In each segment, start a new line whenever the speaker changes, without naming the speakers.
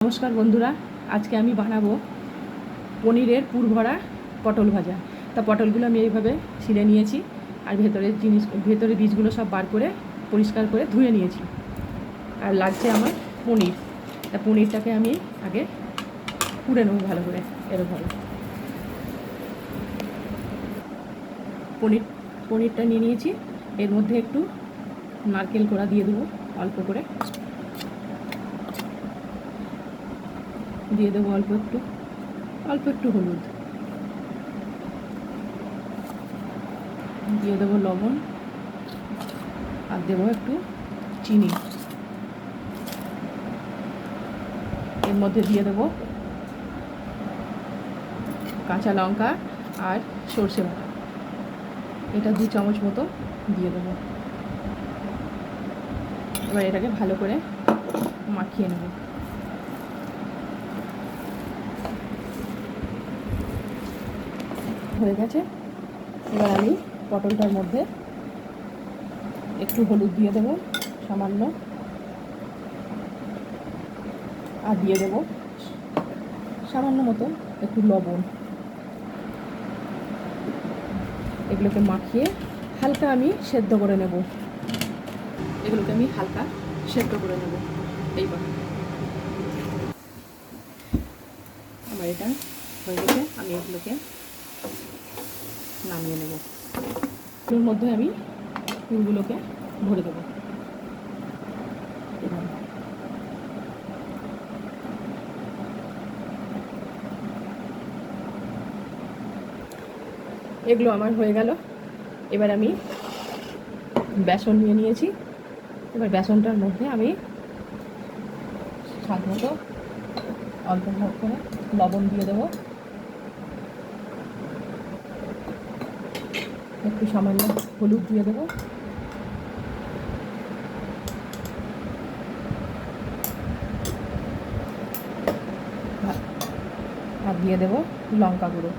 নমস্কার বন্ধুরা, আজকে আমি বানাবো পনিরের পুর ভরা পটল ভাজা। তা পটলগুলো আমি এইভাবে ছিলে নিয়েছি আর ভেতরের বীজগুলো সব বার করে পরিষ্কার করে ধুয়ে নিয়েছি। আর লাগছে আমার পনির। তা পনিরটাকে আমি আগে পুড়ে নেবো ভালো করে। এরকমভাবে পনিরটা নিয়ে নিয়েছি। এর মধ্যে একটু নারকেল কোড়া দিয়ে দেবো, অল্প করে দিয়ে দেবো, অল্প একটু হলুদ দিয়ে দেবো, লবণ, আর দেবো একটু চিনি। এর মধ্যে দিয়ে দেবো কাঁচা লঙ্কা আর সর্ষে বাটা, এটা 2 চামচ মতো দিয়ে দেবো। এবার এটাকে ভালো করে মাখিয়ে নেব। হয়ে গেছে। এবার আমি পটলটার মধ্যে একটু হলুদ দিয়ে দেবো সামান্য, আর দিয়ে দেবো সামান্য মতো একটু লবণ। এগুলোকে মাখিয়ে হালকা আমি সেদ্ধ করে নেব। এইবার আমার এটা হয়ে গেছে। আমি এগুলোকে নামিয়ে নেব। এর মধ্যে আমি ফুলগুলোকে ভরে দেবো। এগুলো আমার হয়ে গেল। এবার আমি বেসন নিয়ে নিয়েছি। এবার বেসনটার মধ্যে আমি স্বাদ মতো অল্প করে লবণ দিয়ে দেবো, একটু সামান্য হলুদ দিয়ে দেবো, আর দিয়ে দেবো লঙ্কা গুঁড়ো।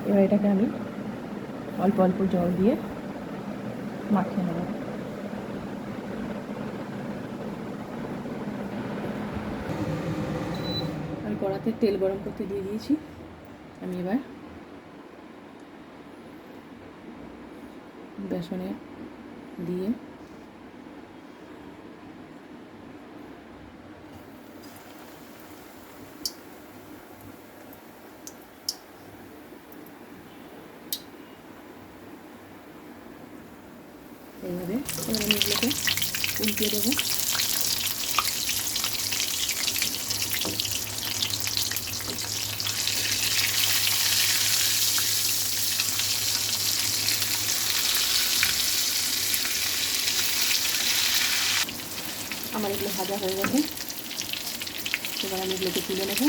এবার এটাকে আমি অল্প জল দিয়ে মাখিয়ে নেব। আমি কড়াতে তেল গরম করতে দিয়ে দিয়েছি। আমি এবার বেসনে দিয়ে এইভাবে এবার আমি এগুলোকে উল্টিয়ে দেবো। আমার এগুলো ভাজা হয়ে গেছে। এবার আমি এগুলোকে তুলে নেব।